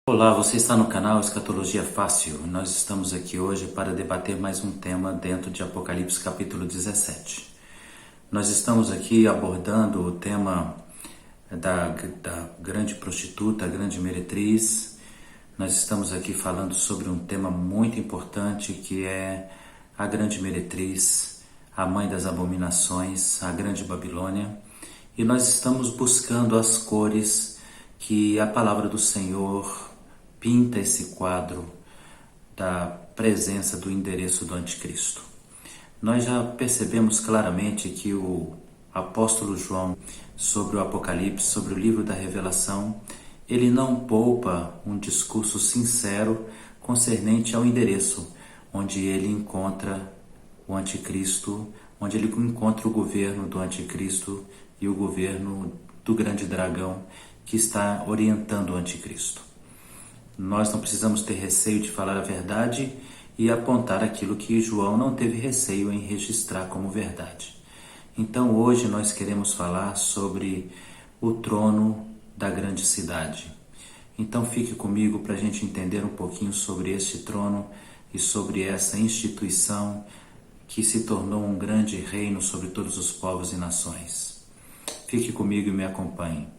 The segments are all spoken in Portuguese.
Olá, você está no canal Escatologia Fácil. Nós estamos aqui hoje para debater mais um tema dentro de Apocalipse capítulo 17. Nós estamos aqui abordando o tema da grande prostituta, a grande meretriz. Nós estamos aqui falando sobre um tema muito importante que é a grande meretriz, a mãe das abominações, a grande Babilônia. E nós estamos buscando as cores que a palavra do Senhor pinta esse quadro da presença do endereço do anticristo. Nós já percebemos claramente que o apóstolo João, sobre o Apocalipse, sobre o livro da Revelação, ele não poupa um discurso sincero concernente ao endereço, onde ele encontra o anticristo, onde ele encontra o governo do anticristo e o governo do grande dragão que está orientando o anticristo. Nós não precisamos ter receio de falar a verdade e apontar aquilo que João não teve receio em registrar como verdade. Então hoje nós queremos falar sobre o trono da grande cidade. Então fique comigo para a gente entender um pouquinho sobre este trono e sobre essa instituição que se tornou um grande reino sobre todos os povos e nações. Fique comigo e me acompanhe.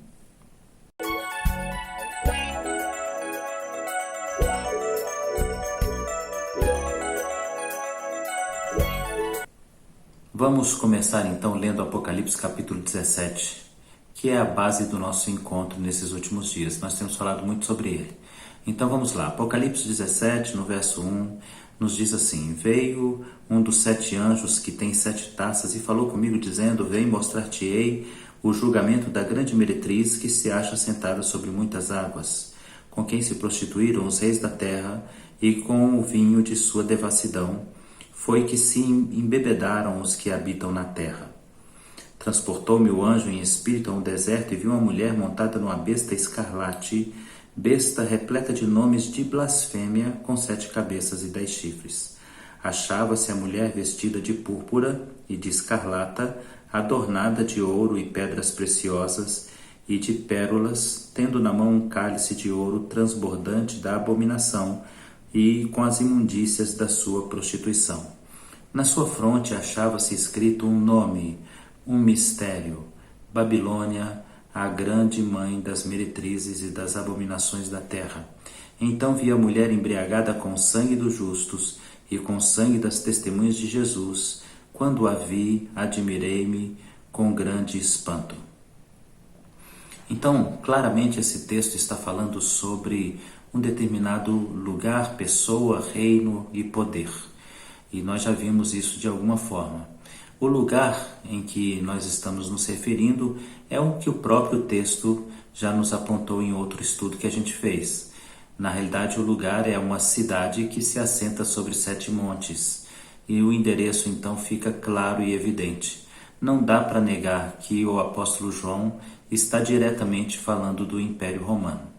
Vamos começar então lendo Apocalipse capítulo 17, que é a base do nosso encontro nesses últimos dias. Nós temos falado muito sobre ele. Então vamos lá, Apocalipse 17, no verso 1, nos diz assim: Veio um dos 7 anjos que tem 7 taças e falou comigo dizendo: Vem, mostrar-te-ei o julgamento da grande meretriz que se acha sentada sobre muitas águas, com quem se prostituíram os reis da terra e com o vinho de sua devassidão foi que se embebedaram os que habitam na terra. Transportou-me o anjo em espírito a um deserto e vi uma mulher montada numa besta escarlate, besta repleta de nomes de blasfêmia, com 7 cabeças e 10 chifres. Achava-se a mulher vestida de púrpura e de escarlata, adornada de ouro e pedras preciosas e de pérolas, tendo na mão um cálice de ouro transbordante da abominação e com as imundícias da sua prostituição. Na sua fronte achava-se escrito um nome, um mistério: Babilônia, a grande mãe das meretrizes e das abominações da terra. Então vi a mulher embriagada com o sangue dos justos e com o sangue das testemunhas de Jesus. Quando a vi, admirei-me com grande espanto. Então, claramente esse texto está falando sobre um determinado lugar, pessoa, reino e poder. E nós já vimos isso de alguma forma. O lugar em que nós estamos nos referindo é o que o próprio texto já nos apontou em outro estudo que a gente fez. Na realidade, o lugar é uma cidade que se assenta sobre 7 montes. E o endereço então fica claro e evidente. Não dá para negar que o apóstolo João está diretamente falando do Império Romano.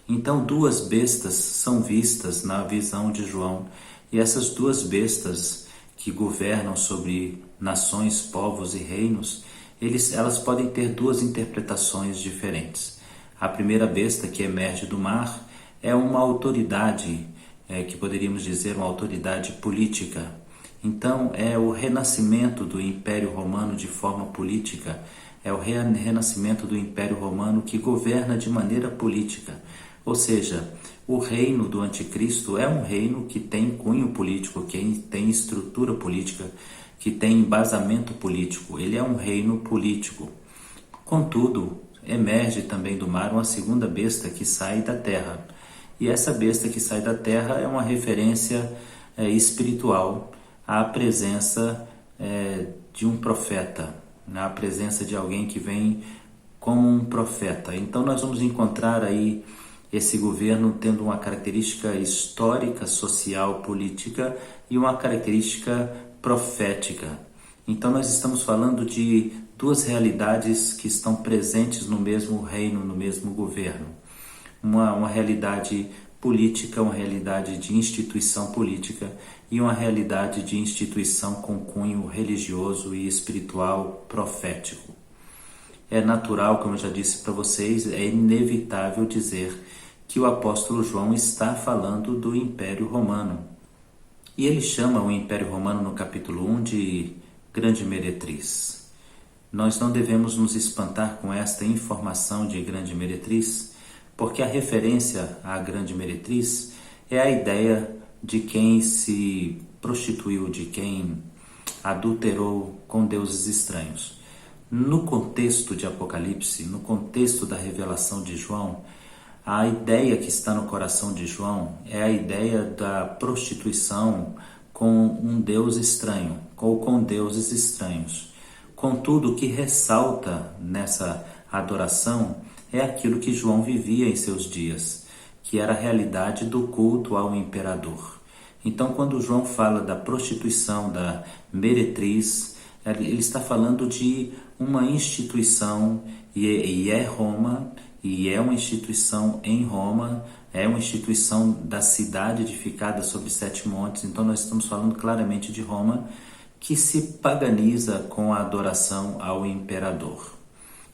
Então 2 bestas são vistas na visão de João, e essas 2 bestas que governam sobre nações, povos e reinos, elas podem ter 2 interpretações diferentes. A primeira besta, que emerge do mar, é uma autoridade, que poderíamos dizer uma autoridade política. Então é o renascimento do Império Romano de forma política, é o renascimento do Império Romano que governa de maneira política. Ou seja, o reino do anticristo é um reino que tem cunho político, que tem estrutura política, que tem embasamento político. Ele é um reino político. Contudo, emerge também do mar uma segunda besta que sai da terra. E essa besta que sai da terra é uma referência espiritual à presença de um profeta, à presença de alguém que vem como um profeta. Então nós vamos encontrar aí esse governo tendo uma característica histórica, social, política e uma característica profética. Então nós estamos falando de duas realidades que estão presentes no mesmo reino, no mesmo governo. Uma realidade política, uma realidade de instituição política e uma realidade de instituição com cunho religioso e espiritual profético. É natural, como eu já disse para vocês, é inevitável dizer que o apóstolo João está falando do Império Romano. E ele chama o Império Romano no capítulo 1 de grande meretriz. Nós não devemos nos espantar com esta informação de grande meretriz, porque a referência à grande meretriz é a ideia de quem se prostituiu, de quem adulterou com deuses estranhos. No contexto de Apocalipse, no contexto da revelação de João, a ideia que está no coração de João é a ideia da prostituição com um Deus estranho, ou com deuses estranhos. Contudo, o que ressalta nessa adoração é aquilo que João vivia em seus dias, que era a realidade do culto ao imperador. Então, quando João fala da prostituição, da meretriz, ele está falando de uma instituição, e é Roma, e é uma instituição em Roma, é uma instituição da cidade edificada sobre 7 montes. Então nós estamos falando claramente de Roma, que se paganiza com a adoração ao imperador.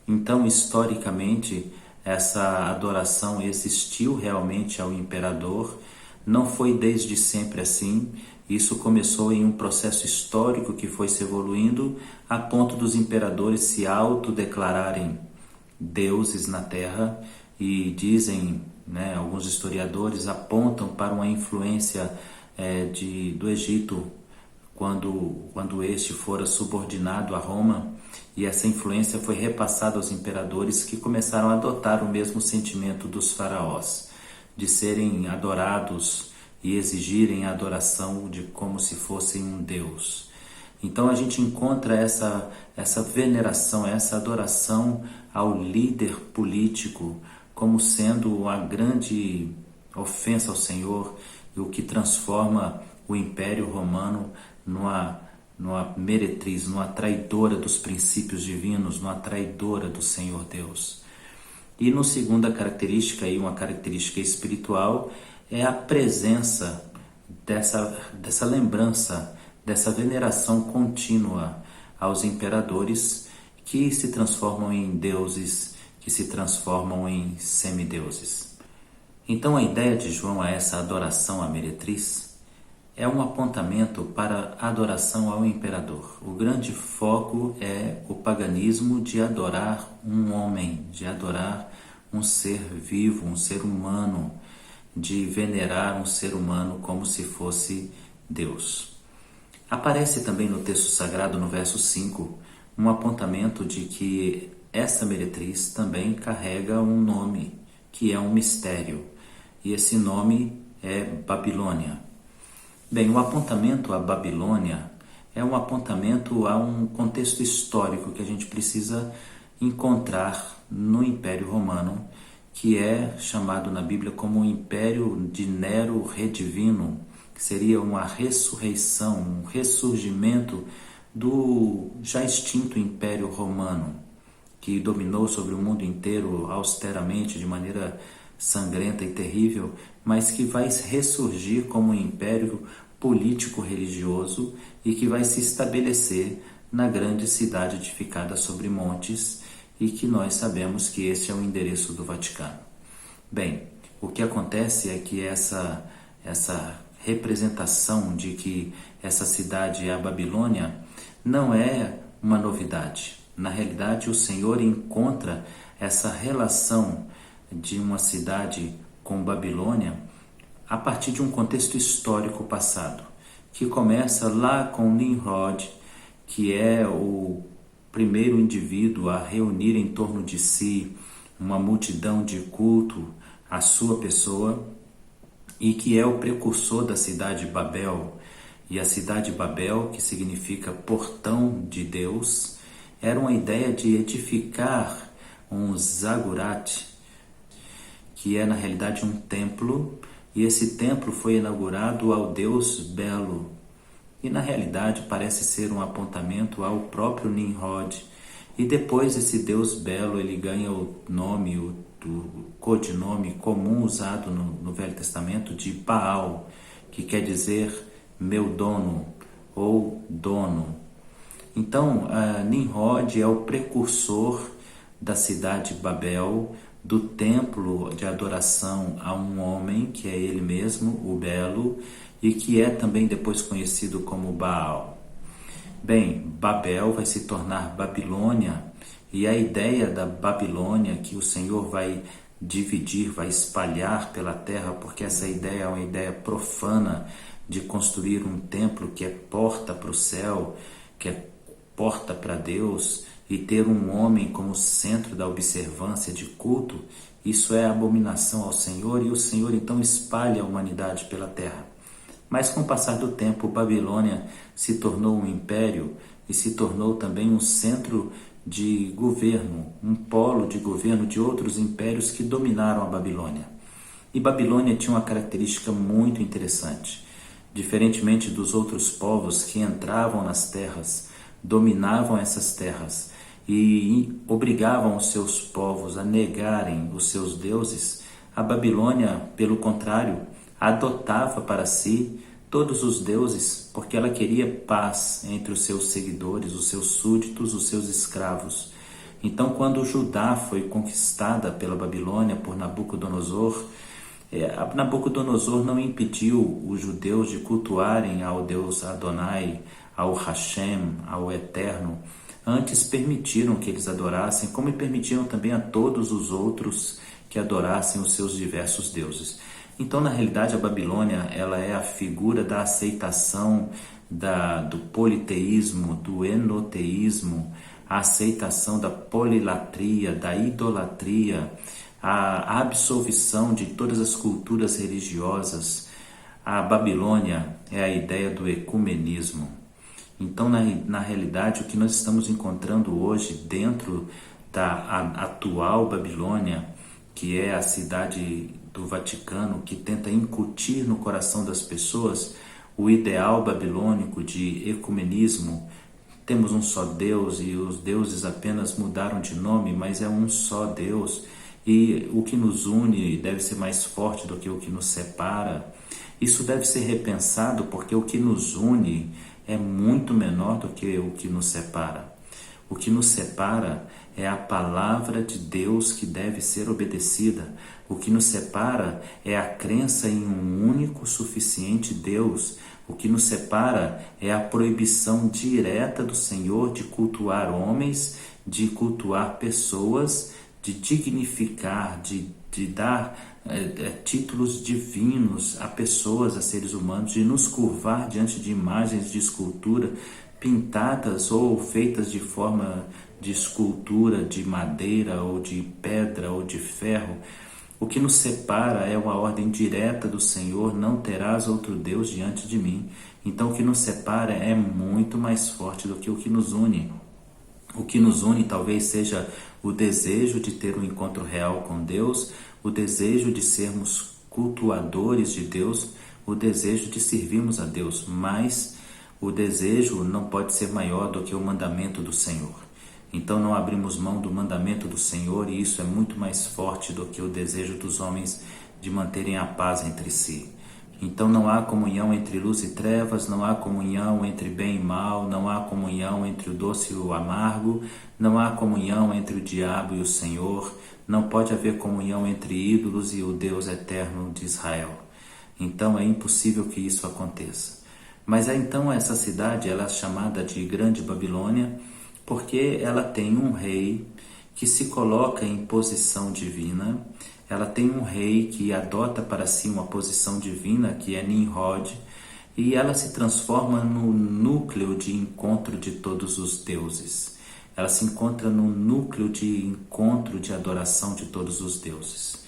Então, historicamente, essa adoração existiu realmente ao imperador, não foi desde sempre assim. Isso começou em um processo histórico que foi se evoluindo a ponto dos imperadores se autodeclararem deuses na terra, e dizem, alguns historiadores apontam para uma influência do Egito quando este fora subordinado a Roma, e essa influência foi repassada aos imperadores, que começaram a adotar o mesmo sentimento dos faraós, de serem adorados e exigirem a adoração de como se fossem um deus. Então a gente encontra essa veneração, essa adoração ao líder político como sendo a grande ofensa ao Senhor, e o que transforma o Império Romano numa meretriz, numa traidora dos princípios divinos, numa traidora do Senhor Deus. E no segunda característica, uma característica espiritual, é a presença dessa lembrança, dessa veneração contínua aos imperadores que se transformam em deuses, que se transformam em semideuses. Então a ideia de João a essa adoração à meretriz é um apontamento para a adoração ao imperador. O grande foco é o paganismo de adorar um homem, de adorar um ser vivo, um ser humano, de venerar um ser humano como se fosse Deus. Aparece também no texto sagrado, no verso 5, um apontamento de que essa meretriz também carrega um nome, que é um mistério, e esse nome é Babilônia. Bem, o apontamento à Babilônia é um apontamento a um contexto histórico que a gente precisa encontrar no Império Romano, que é chamado na Bíblia como o Império de Nero Redivino, que seria uma ressurreição, um ressurgimento do já extinto Império Romano, que dominou sobre o mundo inteiro austeramente, de maneira sangrenta e terrível, mas que vai ressurgir como um império político-religioso e que vai se estabelecer na grande cidade edificada sobre montes, e que nós sabemos que esse é o endereço do Vaticano. Bem, o que acontece é que essa representação de que essa cidade é a Babilônia não é uma novidade. Na realidade, o Senhor encontra essa relação de uma cidade com Babilônia a partir de um contexto histórico passado, que começa lá com Nimrod, que é o primeiro indivíduo a reunir em torno de si uma multidão de culto à sua pessoa, e que é o precursor da cidade Babel. E a cidade Babel, que significa portão de Deus, era uma ideia de edificar um zagurat, que é na realidade um templo, e esse templo foi inaugurado ao Deus Belo, e na realidade parece ser um apontamento ao próprio Nimrod. E depois esse Deus belo ele ganha o nome, o codinome comum usado no Velho Testamento de Baal, que quer dizer meu dono ou dono. Então, Nimrod é o precursor da cidade de Babel, do templo de adoração a um homem, que é ele mesmo, o Belo, e que é também depois conhecido como Baal. Bem, Babel vai se tornar Babilônia, e a ideia da Babilônia que o Senhor vai dividir, vai espalhar pela terra, porque essa ideia é uma ideia profana de construir um templo que é porta para o céu, que é porta para Deus, e ter um homem como centro da observância de culto, isso é abominação ao Senhor, e o Senhor então espalha a humanidade pela terra. Mas com o passar do tempo, Babilônia se tornou um império e se tornou também um centro de governo, um polo de governo de outros impérios que dominaram a Babilônia. E Babilônia tinha uma característica muito interessante. Diferentemente dos outros povos que entravam nas terras, dominavam essas terras e obrigavam os seus povos a negarem os seus deuses, a Babilônia, pelo contrário, adotava para si todos os deuses, porque ela queria paz entre os seus seguidores, os seus súditos, os seus escravos. Então, quando Judá foi conquistada pela Babilônia por Nabucodonosor, Nabucodonosor não impediu os judeus de cultuarem ao Deus Adonai, ao Hashem, ao Eterno. Antes permitiram que eles adorassem, como permitiram também a todos os outros que adorassem os seus diversos deuses. Então, na realidade, a Babilônia ela é a figura da aceitação do politeísmo, do enoteísmo, a aceitação da polilatria, da idolatria, a absolvição de todas as culturas religiosas. A Babilônia é a ideia do ecumenismo. Então, na realidade, o que nós estamos encontrando hoje dentro da atual Babilônia, que é a cidade do Vaticano, que tenta incutir no coração das pessoas o ideal babilônico de ecumenismo. Temos um só Deus e os deuses apenas mudaram de nome, mas é um só Deus. E o que nos une deve ser mais forte do que o que nos separa. Isso deve ser repensado, porque o que nos une é muito menor do que o que nos separa. O que nos separa é a palavra de Deus que deve ser obedecida. O que nos separa é a crença em um único suficiente Deus. O que nos separa é a proibição direta do Senhor de cultuar homens, de cultuar pessoas, de dignificar, de dar títulos divinos a pessoas, a seres humanos, de nos curvar diante de imagens de escultura pintadas ou feitas de forma de escultura, de madeira ou de pedra ou de ferro. O que nos separa é uma ordem direta do Senhor: não terás outro Deus diante de mim. Então o que nos separa é muito mais forte do que o que nos une. O que nos une talvez seja o desejo de ter um encontro real com Deus, o desejo de sermos cultuadores de Deus, o desejo de servirmos a Deus, mas o desejo não pode ser maior do que o mandamento do Senhor. Então não abrimos mão do mandamento do Senhor, e isso é muito mais forte do que o desejo dos homens de manterem a paz entre si. Então não há comunhão entre luz e trevas, não há comunhão entre bem e mal, não há comunhão entre o doce e o amargo, não há comunhão entre o diabo e o Senhor, não pode haver comunhão entre ídolos e o Deus eterno de Israel. Então é impossível que isso aconteça. Mas então essa cidade ela é chamada de Grande Babilônia porque ela tem um rei que se coloca em posição divina. Ela tem um rei que adota para si uma posição divina, que é Nimrod, e ela se transforma no núcleo de encontro de todos os deuses. Ela se encontra no núcleo de encontro de adoração de todos os deuses.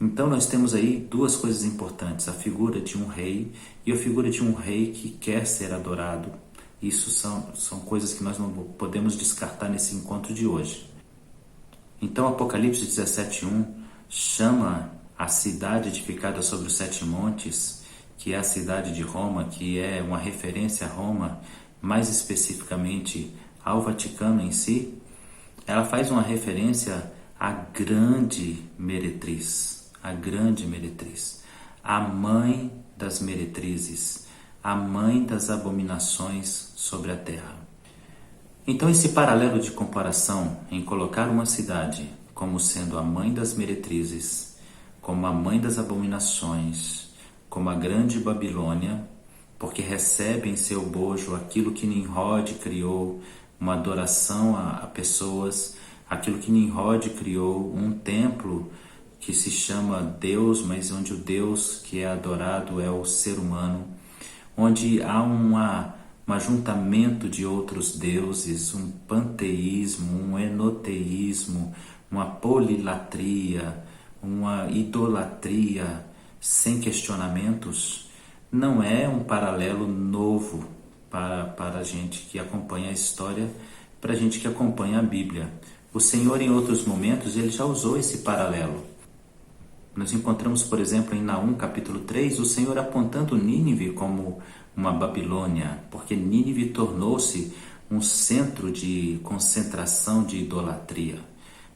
Então nós temos aí duas coisas importantes: a figura de um rei e a figura de um rei que quer ser adorado. Isso são coisas que nós não podemos descartar nesse encontro de hoje. Então Apocalipse 17:1 chama a cidade edificada sobre os 7 montes, que é a cidade de Roma, que é uma referência a Roma, mais especificamente ao Vaticano em si, ela faz uma referência à grande meretriz, a mãe das meretrizes, a mãe das abominações sobre a terra. Então esse paralelo de comparação em colocar uma cidade como sendo a mãe das meretrizes, como a mãe das abominações, como a grande Babilônia, porque recebe em seu bojo aquilo que Nimrod criou, uma adoração a pessoas, aquilo que Nimrod criou, um templo que se chama Deus, mas onde o Deus que é adorado é o ser humano, onde há um ajuntamento de outros deuses, um panteísmo, um enoteísmo, uma polilatria, uma idolatria sem questionamentos, não é um paralelo novo para a gente que acompanha a história, para a gente que acompanha a Bíblia. O Senhor, em outros momentos, ele já usou esse paralelo. Nós encontramos, por exemplo, em Naum, capítulo 3, o Senhor apontando Nínive como uma Babilônia, porque Nínive tornou-se um centro de concentração de idolatria.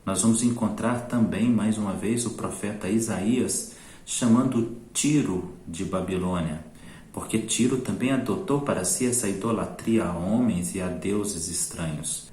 Nós vamos encontrar também, mais uma vez, o profeta Isaías chamando Tiro de Babilônia, porque Tiro também adotou para si essa idolatria a homens e a deuses estranhos.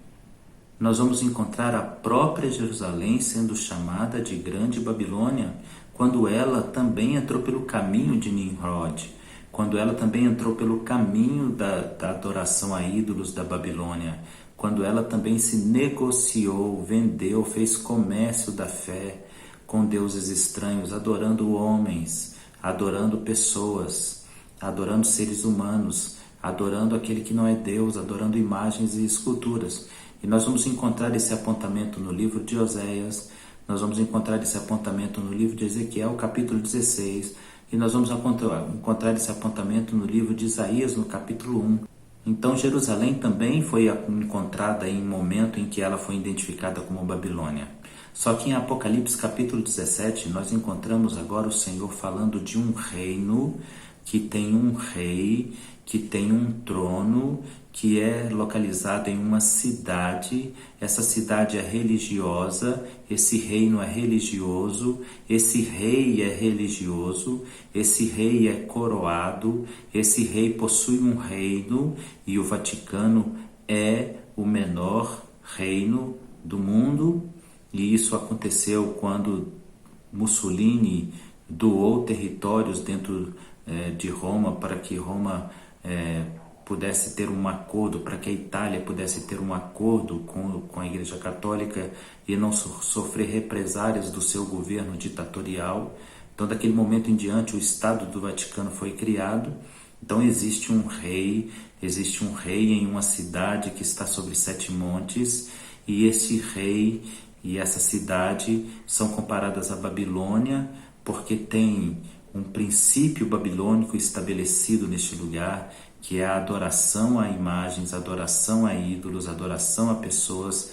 Nós vamos encontrar a própria Jerusalém sendo chamada de Grande Babilônia, quando ela também entrou pelo caminho de Nimrod, quando ela também entrou pelo caminho da adoração a ídolos da Babilônia, quando ela também se negociou, vendeu, fez comércio da fé com deuses estranhos, adorando homens, adorando pessoas, adorando seres humanos, adorando aquele que não é Deus, adorando imagens e esculturas. E nós vamos encontrar esse apontamento no livro de Oséias, nós vamos encontrar esse apontamento no livro de Ezequiel, capítulo 16, e nós vamos encontrar esse apontamento no livro de Isaías, no capítulo 1. Então Jerusalém também foi encontrada em um momento em que ela foi identificada como Babilônia. Só que em Apocalipse capítulo 17 nós encontramos agora o Senhor falando de um reino que tem um rei, que tem um trono, que é localizado em uma cidade. Essa cidade é religiosa, esse reino é religioso, esse rei é religioso, esse rei é coroado, esse rei possui um reino, e o Vaticano é o menor reino do mundo. E isso aconteceu quando Mussolini doou territórios dentro de Roma para que Roma pudesse ter um acordo, para que a Itália pudesse ter um acordo com a Igreja Católica e não sofrer represárias do seu governo ditatorial. Então, daquele momento em diante, o Estado do Vaticano foi criado. Então, existe um rei em uma cidade que está sobre 7 montes, e esse rei e essa cidade são comparadas à Babilônia, porque tem um princípio babilônico estabelecido neste lugar, que é a adoração a imagens, adoração a ídolos, adoração a pessoas,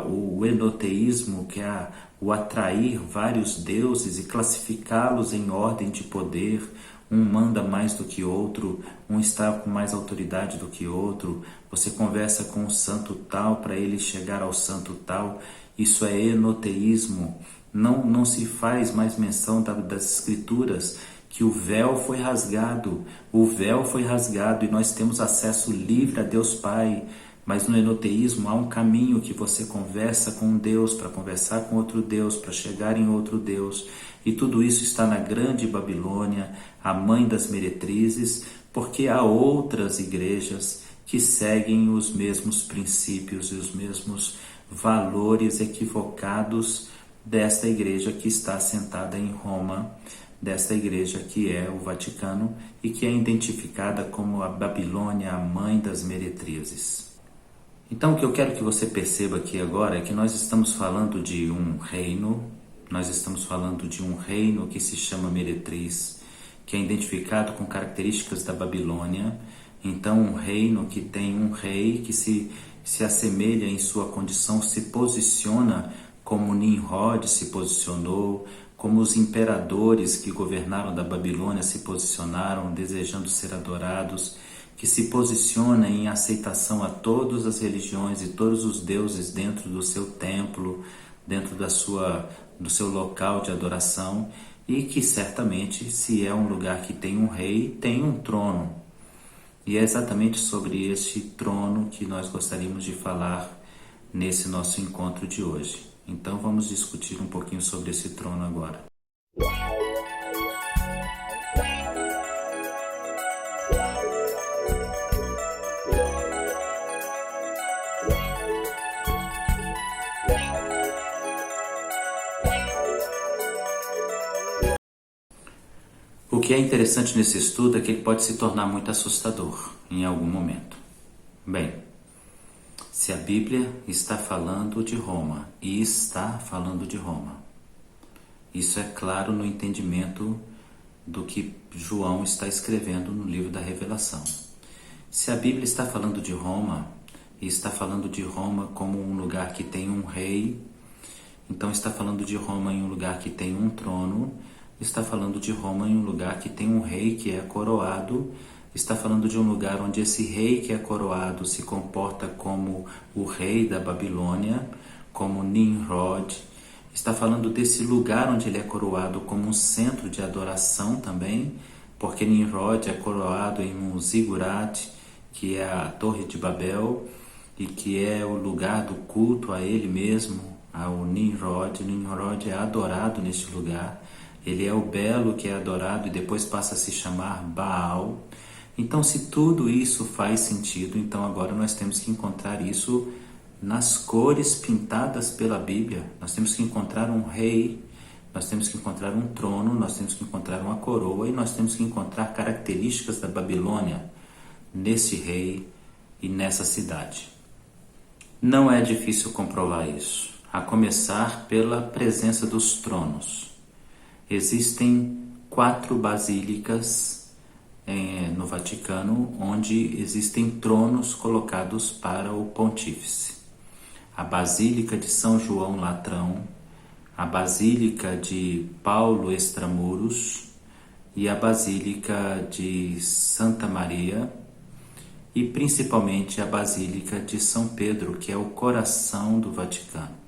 o enoteísmo, que é o atrair vários deuses e classificá-los em ordem de poder. Um manda mais do que outro, um está com mais autoridade do que outro. Você conversa com o santo tal para ele chegar ao santo tal. Isso é enoteísmo. Não se faz mais menção das escrituras que o véu foi rasgado e nós temos acesso livre a Deus Pai. Mas no enoteísmo há um caminho que você conversa com um Deus para conversar com outro Deus, para chegar em outro Deus. E tudo isso está na grande Babilônia, a mãe das meretrizes, porque há outras igrejas que seguem os mesmos princípios e os mesmos valores equivocados desta igreja que está assentada em Roma, desta igreja que é o Vaticano e que é identificada como a Babilônia, a mãe das meretrizes. Então, o que eu quero que você perceba aqui agora é que nós estamos falando de um reino, que se chama meretriz, que é identificado com características da Babilônia. Então, um reino que tem um rei que se assemelha em sua condição, se posiciona como Nimrod se posicionou, como os imperadores que governaram da Babilônia se posicionaram desejando ser adorados, que se posiciona em aceitação a todas as religiões e todos os deuses dentro do seu templo, dentro do seu local de adoração, e que certamente, se é um lugar que tem um rei, tem um trono. E é exatamente sobre este trono que nós gostaríamos de falar nesse nosso encontro de hoje. Então vamos discutir um pouquinho sobre esse trono agora. O que é interessante nesse estudo é que ele pode se tornar muito assustador em algum momento. Bem, se a Bíblia está falando de Roma, e está falando de Roma, isso é claro no entendimento do que João está escrevendo no livro da Revelação. Se a Bíblia está falando de Roma, e está falando de Roma como um lugar que tem um rei, então está falando de Roma em um lugar que tem um trono, está falando de Roma em um lugar que tem um rei que é coroado, está falando de um lugar onde esse rei que é coroado se comporta como o rei da Babilônia, como Nimrod. Está falando desse lugar onde ele é coroado como um centro de adoração também, porque Nimrod é coroado em um zigurat, que é a Torre de Babel, e que é o lugar do culto a ele mesmo, ao Nimrod. Nimrod é adorado neste lugar. Ele é o belo que é adorado e depois passa a se chamar Baal. Então, se tudo isso faz sentido, então agora nós temos que encontrar isso nas cores pintadas pela Bíblia. Nós temos que encontrar um rei, nós temos que encontrar um trono, nós temos que encontrar uma coroa e nós temos que encontrar características da Babilônia nesse rei e nessa cidade. Não é difícil comprovar isso, a começar pela presença dos tronos. Existem 4 basílicas no Vaticano, onde existem tronos colocados para o pontífice. A Basílica de São João Latrão, a Basílica de Paulo Extramuros e a Basílica de Santa Maria e principalmente a Basílica de São Pedro, que é o coração do Vaticano.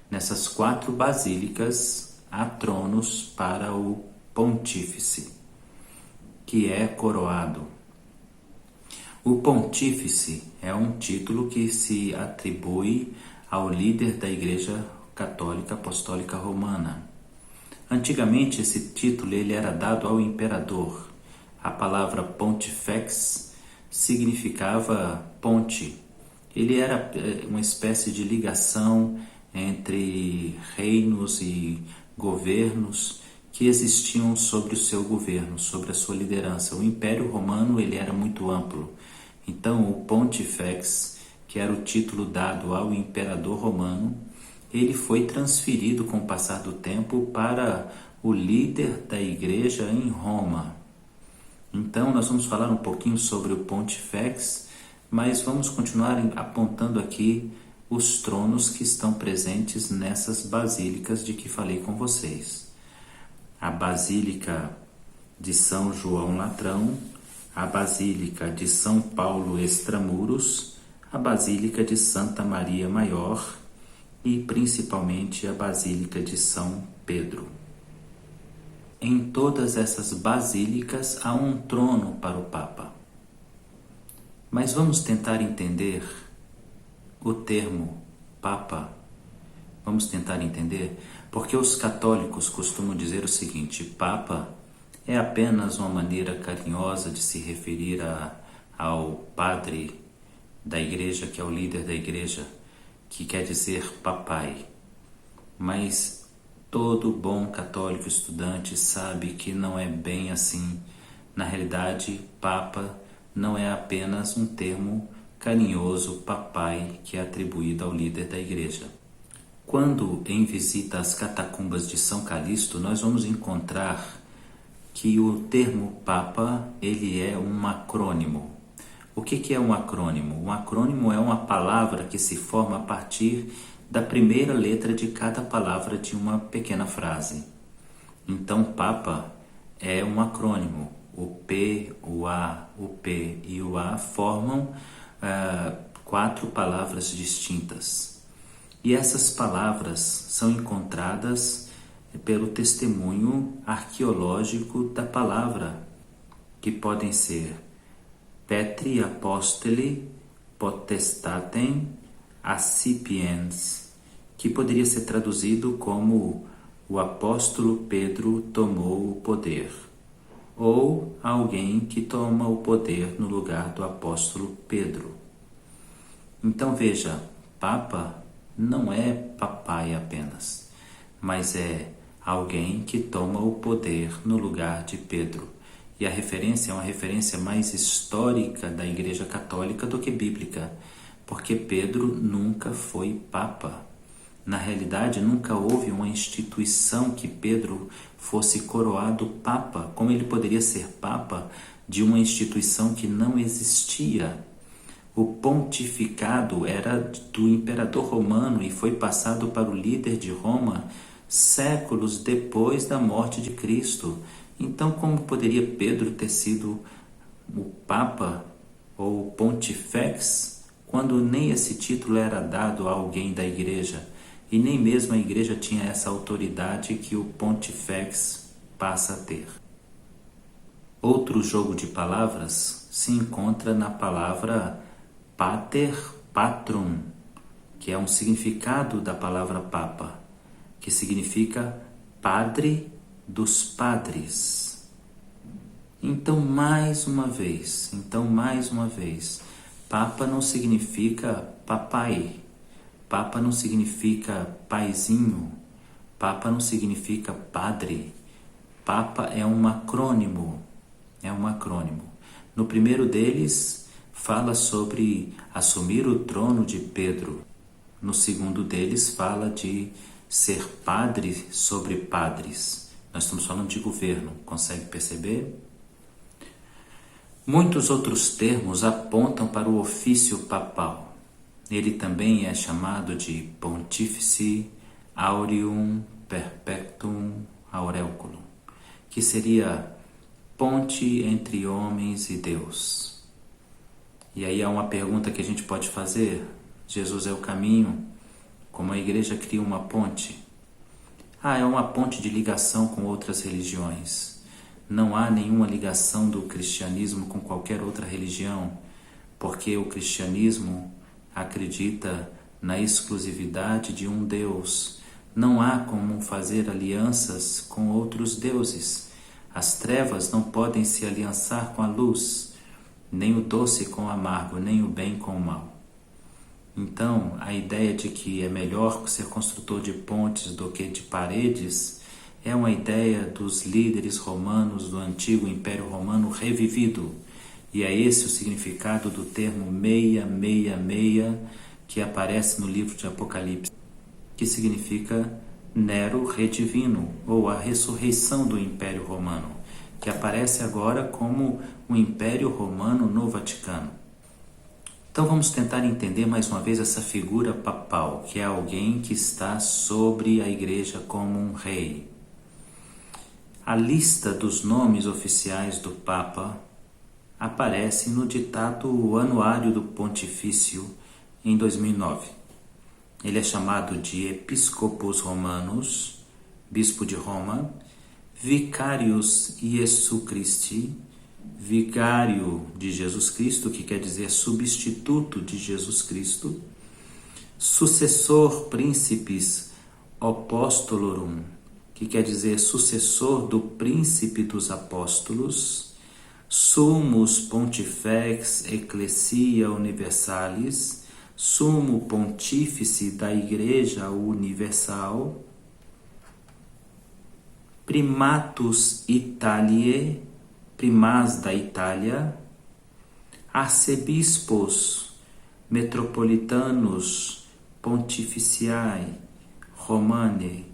Nessas 4 basílicas há tronos para o pontífice, que é coroado. O pontífice é um título que se atribui ao líder da Igreja Católica Apostólica Romana. Antigamente esse título ele era dado ao imperador. A palavra pontifex significava ponte. Ele era uma espécie de ligação entre reinos e governos que existiam sobre o seu governo, sobre a sua liderança. O Império Romano ele era muito amplo. Então o pontifex, que era o título dado ao imperador romano, ele foi transferido com o passar do tempo para o líder da igreja em Roma. Então nós vamos falar um pouquinho sobre o pontifex, mas vamos continuar apontando aqui os tronos que estão presentes nessas basílicas de que falei com vocês. A Basílica de São João Latrão, a Basílica de São Paulo Extramuros, a Basílica de Santa Maria Maior e principalmente a Basílica de São Pedro. Em todas essas basílicas há um trono para o Papa. Mas vamos tentar entender o termo Papa. Vamos tentar entender, porque os católicos costumam dizer o seguinte: Papa é apenas uma maneira carinhosa de se referir ao padre da igreja, que é o líder da igreja, que quer dizer papai. Mas todo bom católico estudante sabe que não é bem assim. Na realidade, Papa não é apenas um termo carinhoso, papai, que é atribuído ao líder da igreja. Quando em visita às catacumbas de São Calixto, nós vamos encontrar que o termo Papa ele é um acrônimo. O que é um acrônimo? Um acrônimo é uma palavra que se forma a partir da primeira letra de cada palavra de uma pequena frase. Então, Papa é um acrônimo. O P, o A, o P e o A formam 4 palavras distintas. E essas palavras são encontradas pelo testemunho arqueológico da palavra, que podem ser Petri Apostoli Potestatem Accipiens, que poderia ser traduzido como o apóstolo Pedro tomou o poder, ou alguém que toma o poder no lugar do apóstolo Pedro. Então veja, Papa não é papai apenas, mas é alguém que toma o poder no lugar de Pedro. E a referência é uma referência mais histórica da Igreja Católica do que bíblica, porque Pedro nunca foi papa. Na realidade, nunca houve uma instituição que Pedro fosse coroado papa. Como ele poderia ser papa de uma instituição que não existia? O pontificado era do imperador romano e foi passado para o líder de Roma séculos depois da morte de Cristo. Então, como poderia Pedro ter sido o Papa ou Pontifex, quando nem esse título era dado a alguém da igreja, e nem mesmo a igreja tinha essa autoridade que o Pontifex passa a ter? Outro jogo de palavras se encontra na palavra Pater Patrum, que é um significado da palavra Papa, que significa Padre dos Padres. Então, mais uma vez, Papa não significa papai, Papa não significa paizinho, Papa não significa padre, Papa é um acrônimo, No primeiro deles, fala sobre assumir o trono de Pedro. No segundo deles, fala de ser padre sobre padres. Nós estamos falando de governo, consegue perceber? Muitos outros termos apontam para o ofício papal. Ele também é chamado de Pontifice Aureum Perpetuum Aureculum, que seria ponte entre homens e Deus. E aí há uma pergunta que a gente pode fazer: Jesus é o caminho? Como a igreja cria uma ponte? É uma ponte de ligação com outras religiões. Não há nenhuma ligação do cristianismo com qualquer outra religião, porque o cristianismo acredita na exclusividade de um Deus. Não há como fazer alianças com outros deuses. As trevas não podem se aliançar com a luz, nem o doce com o amargo, nem o bem com o mal. Então, a ideia de que é melhor ser construtor de pontes do que de paredes é uma ideia dos líderes romanos do antigo Império Romano revivido. E é esse o significado do termo 666 que aparece no livro de Apocalipse, que significa Nero redivino, ou a ressurreição do Império Romano, que aparece agora como o Império Romano no Vaticano. Então vamos tentar entender mais uma vez essa figura papal, que é alguém que está sobre a igreja como um rei. A lista dos nomes oficiais do Papa aparece no ditado anuário do Pontifício em 2009. Ele é chamado de Episcopos Romanos, Bispo de Roma, Vicarius Iesu Christi, Vigário de Jesus Cristo, que quer dizer substituto de Jesus Cristo, Successor Principis Apostolorum, que quer dizer sucessor do príncipe dos apóstolos, Summus Pontifex Ecclesia Universalis, Sumo Pontífice da Igreja Universal, Primatus Italiae, Primaz da Itália, Arcebispos Metropolitanos Pontificiae Romanae,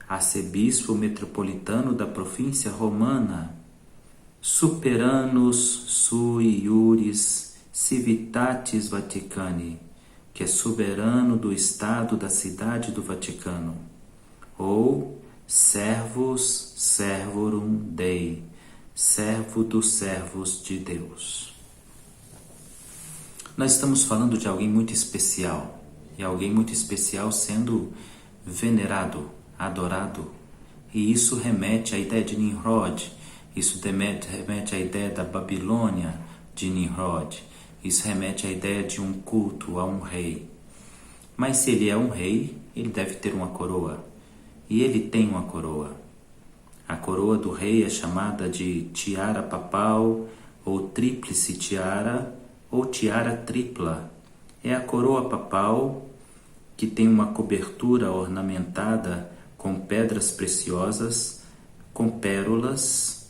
arcebispo metropolitano da província romana, Superanus sui iuris civitatis Vaticani, que é soberano do Estado da cidade do Vaticano, ou servus servorum Dei, servo dos servos de Deus. Nós estamos falando de alguém muito especial, e alguém muito especial sendo venerado, adorado, e isso remete à ideia de Nimrod, isso remete à ideia da Babilônia de Nimrod, isso remete à ideia de um culto a um rei. Mas se ele é um rei, ele deve ter uma coroa, e ele tem uma coroa. A coroa do rei é chamada de tiara papal, ou tríplice tiara, ou tiara tripla. É a coroa papal que tem uma cobertura ornamentada com pedras preciosas, com pérolas,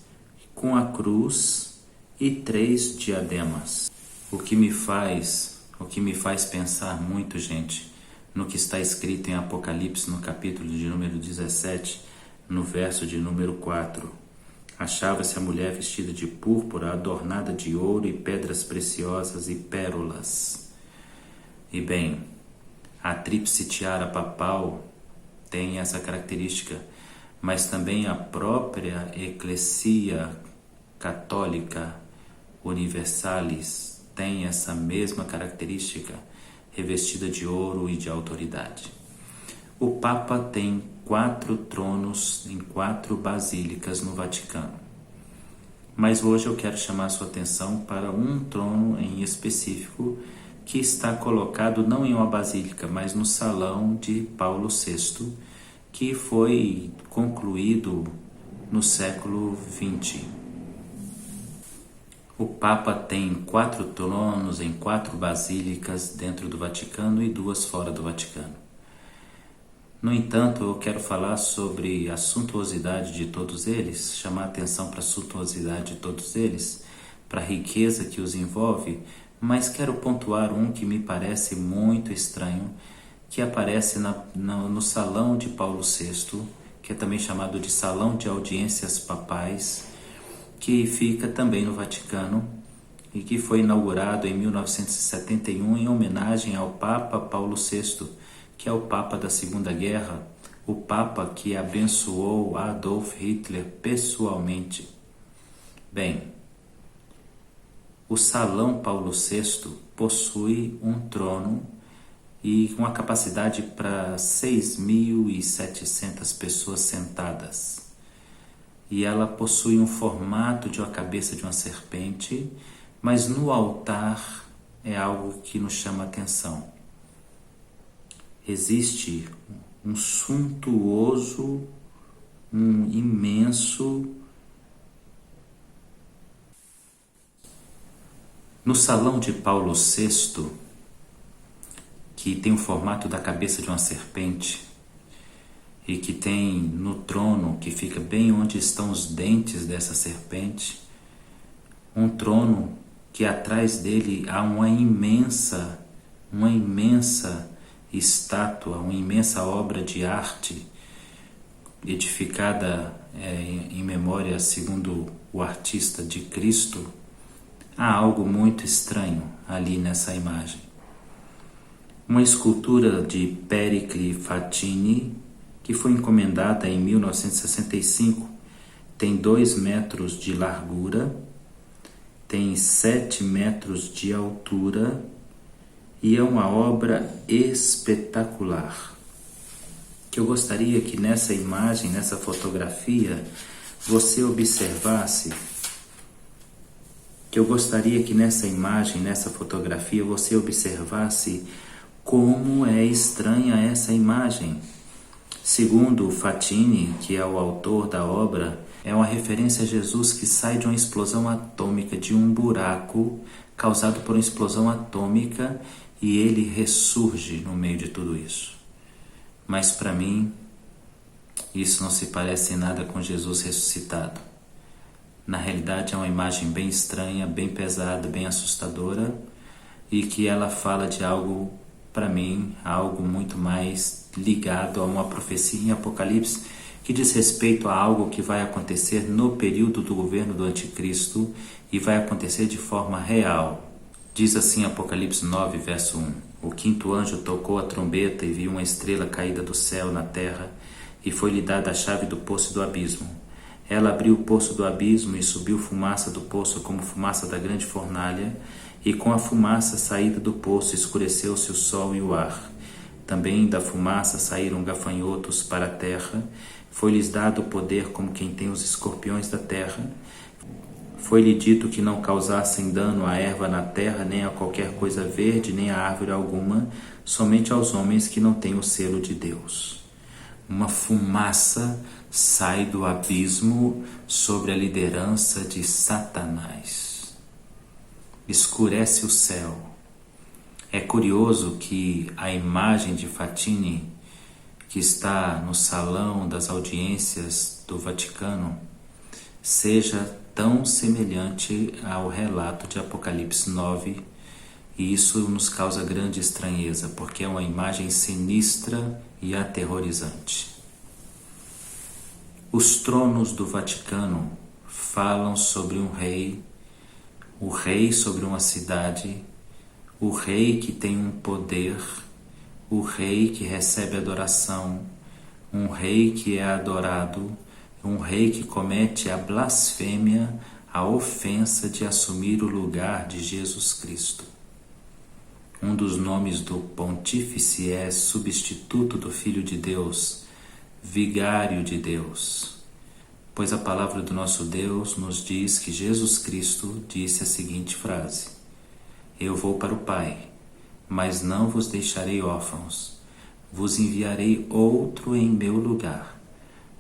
com a cruz e 3 diademas. O que me faz pensar muito, gente, no que está escrito em Apocalipse, no capítulo de número 17, no verso de número 4. Achava-se a mulher vestida de púrpura, adornada de ouro e pedras preciosas e pérolas. E bem, a tríplice tiara papal tem essa característica, mas também a própria Eclesia Católica Universalis tem essa mesma característica, revestida de ouro e de autoridade. O Papa tem 4 tronos em 4 basílicas no Vaticano. Mas hoje eu quero chamar a sua atenção para um trono em específico que está colocado não em uma basílica, mas no salão de Paulo VI, que foi concluído no século XX. O Papa tem 4 tronos em 4 basílicas dentro do Vaticano e 2 fora do Vaticano. No entanto, eu quero falar sobre a suntuosidade de todos eles, chamar a atenção para a suntuosidade de todos eles, para a riqueza que os envolve, mas quero pontuar um que me parece muito estranho, que aparece no salão de Paulo VI, que é também chamado de Salão de Audiências Papais, que fica também no Vaticano e que foi inaugurado em 1971 em homenagem ao Papa Paulo VI, que é o Papa da Segunda Guerra, o Papa que abençoou Adolf Hitler pessoalmente. Bem, o Salão Paulo VI possui um trono e uma capacidade para 6.700 pessoas sentadas. E ela possui um formato de uma cabeça de uma serpente, mas no altar é algo que nos chama a atenção. Existe um suntuoso, um imenso... No salão de Paulo VI, que tem o formato da cabeça de uma serpente, e que tem no trono, que fica bem onde estão os dentes dessa serpente, um trono que atrás dele há uma imensa estátua, uma imensa obra de arte edificada em memória, segundo o artista, de Cristo. Há algo muito estranho ali nessa imagem. Uma escultura de Pericle Fatini, que foi encomendada em 1965, tem 2 metros de largura, tem 7 metros de altura e é uma obra espetacular. Que eu gostaria que nessa imagem, nessa fotografia, você observasse, como é estranha essa imagem. Segundo Fatini, que é o autor da obra, é uma referência a Jesus que sai de uma explosão atômica, de um buraco causado por uma explosão atômica, e ele ressurge no meio de tudo isso. Mas para mim, isso não se parece em nada com Jesus ressuscitado. Na realidade é uma imagem bem estranha, bem pesada, bem assustadora, e que ela fala de algo, para mim, algo muito mais ligado a uma profecia em Apocalipse, que diz respeito a algo que vai acontecer no período do governo do Anticristo e vai acontecer de forma real. Diz assim Apocalipse 9, verso 1: O quinto anjo tocou a trombeta e viu uma estrela caída do céu na terra, e foi-lhe dada a chave do poço e do abismo. Ela abriu o poço do abismo e subiu fumaça do poço como fumaça da grande fornalha, e com a fumaça saída do poço escureceu-se o sol e o ar. Também da fumaça saíram gafanhotos para a terra. Foi-lhes dado o poder como quem tem os escorpiões da terra. Foi-lhe dito que não causassem dano à erva na terra, nem a qualquer coisa verde, nem a árvore alguma, somente aos homens que não têm o selo de Deus. Uma fumaça sai do abismo sobre a liderança de Satanás. Escurece o céu. É curioso que a imagem de Fatine, que está no salão das audiências do Vaticano, seja tão semelhante ao relato de Apocalipse 9, e isso nos causa grande estranheza, porque é uma imagem sinistra e aterrorizante. Os tronos do Vaticano falam sobre um rei, o rei sobre uma cidade, o rei que tem um poder, o rei que recebe adoração, um rei que é adorado, um rei que comete a blasfêmia, a ofensa de assumir o lugar de Jesus Cristo. Um dos nomes do pontífice é substituto do Filho de Deus, vigário de Deus, pois a palavra do nosso Deus nos diz que Jesus Cristo disse a seguinte frase: Eu vou para o Pai, mas não vos deixarei órfãos, vos enviarei outro em meu lugar,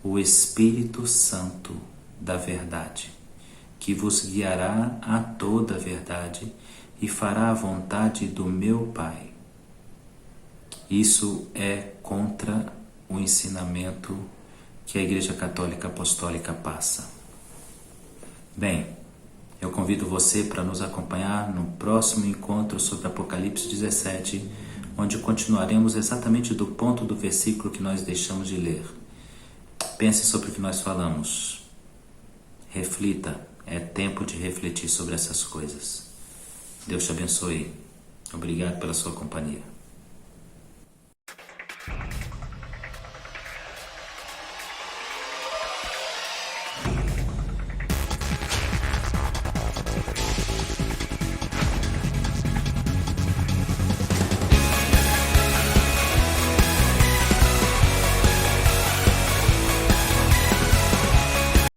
o Espírito Santo da verdade, que vos guiará a toda a verdade e fará a vontade do meu Pai. Isso é contra o ensinamento que a Igreja Católica Apostólica passa. Bem, eu convido você para nos acompanhar no próximo encontro sobre Apocalipse 17, onde continuaremos exatamente do ponto do versículo que nós deixamos de ler. Pense sobre o que nós falamos. Reflita, é tempo de refletir sobre essas coisas. Deus te abençoe. Obrigado pela sua companhia.